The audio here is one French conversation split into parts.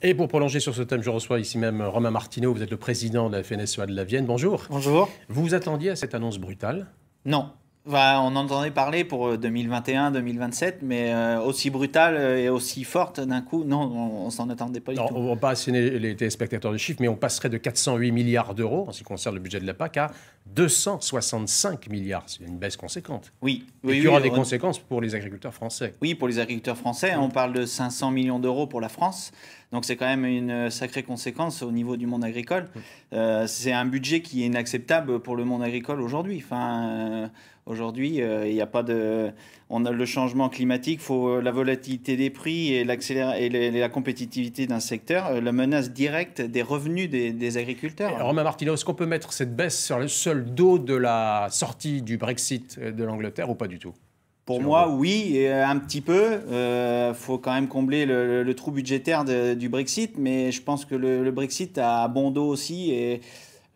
Et pour prolonger sur ce thème, je reçois ici même Romain Martineau, vous êtes le président de la FNSEA de la Vienne. Bonjour. Bonjour. Vous vous attendiez à cette annonce brutale? Non. Enfin, on en entendait parler pour 2021-2027, mais aussi brutale et aussi forte d'un coup, non, on s'en attendait pas du Non, tout. on ne va pas asséner les téléspectateurs de chiffres, mais on passerait de 408 milliards d'euros, en ce qui concerne le budget de la PAC, à 265 milliards. C'est une baisse conséquente. Oui, Et oui, qui aura oui, des conséquences pour les agriculteurs français. oui, pour les agriculteurs français, on parle de 500 millions d'euros pour la France. Donc c'est quand même une sacrée conséquence au niveau du monde agricole. C'est un budget qui est inacceptable pour le monde agricole aujourd'hui. Enfin, aujourd'hui, il n'y a pas de... On a le changement climatique, faut la volatilité des prix et, la compétitivité d'un secteur, la menace directe des revenus des agriculteurs. Et Romain Martineau, est-ce qu'on peut mettre cette baisse sur le seul dos de la sortie du Brexit de l'Angleterre ou pas du tout? Pour moi, oui, et un petit peu. Faut quand même combler le trou budgétaire du Brexit, mais je pense que le Brexit a bon dos aussi, et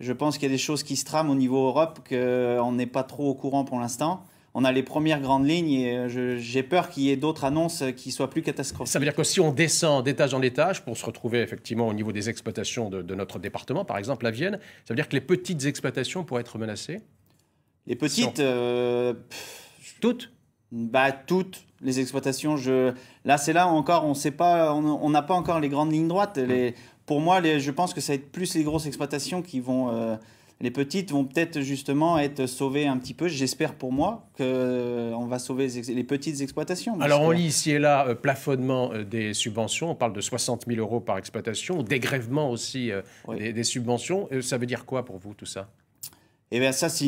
je pense qu'il y a des choses qui se trament au niveau Europe qu'on n'est pas trop au courant pour l'instant. On a les premières grandes lignes et j'ai peur qu'il y ait d'autres annonces qui soient plus catastrophiques. Ça veut dire que si on descend d'étage en étage pour se retrouver effectivement au niveau des exploitations de notre département, par exemple la Vienne, ça veut dire que les petites exploitations pourraient être menacées? Les petites... Toutes? Bah, toutes les exploitations. Là, c'est là encore, on sait pas, on n'a pas encore les grandes lignes droites. Pour moi, je pense que ça va être plus les grosses exploitations qui vont. Les petites vont peut-être justement être sauvées un petit peu. J'espère pour moi qu'on va sauver les petites exploitations. Alors, on lit ici et là plafonnement des subventions. On parle de 60 000 euros par exploitation, dégrèvement aussi Oui. des subventions. Ça veut dire quoi pour vous, tout ça? Eh bien, ça, c'est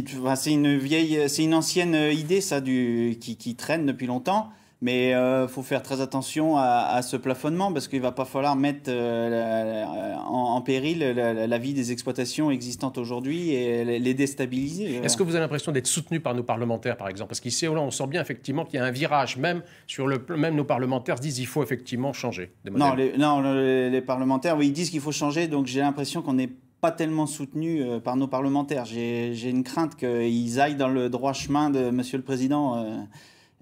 une ancienne idée, ça, qui traîne depuis longtemps. Mais faut faire très attention à ce plafonnement parce qu'il va pas falloir mettre en péril la vie des exploitations existantes aujourd'hui et les déstabiliser. Est-ce que vous avez l'impression d'être soutenu par nos parlementaires, par exemple? Parce qu'ici, on sent bien effectivement qu'il y a un virage, même nos parlementaires se disent qu'il faut effectivement changer de modèle. Non, les parlementaires, oui, ils disent qu'il faut changer. Donc j'ai l'impression qu'on n'est pas tellement soutenu par nos parlementaires. J'ai une crainte qu'ils aillent dans le droit chemin de Monsieur le Président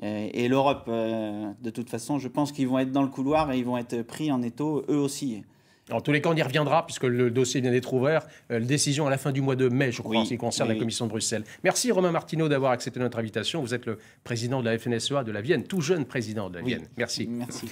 et l'Europe. De toute façon, je pense qu'ils vont être dans le couloir et ils vont être pris en étau, eux aussi. En tous les cas, on y reviendra puisque le dossier vient d'être ouvert. Décision à la fin du mois de mai, je crois, en ce qui concerne la Commission de Bruxelles. Merci Romain Martineau d'avoir accepté notre invitation. Vous êtes le président de la FNSEA de la Vienne, tout jeune président de la Vienne. Merci. Merci.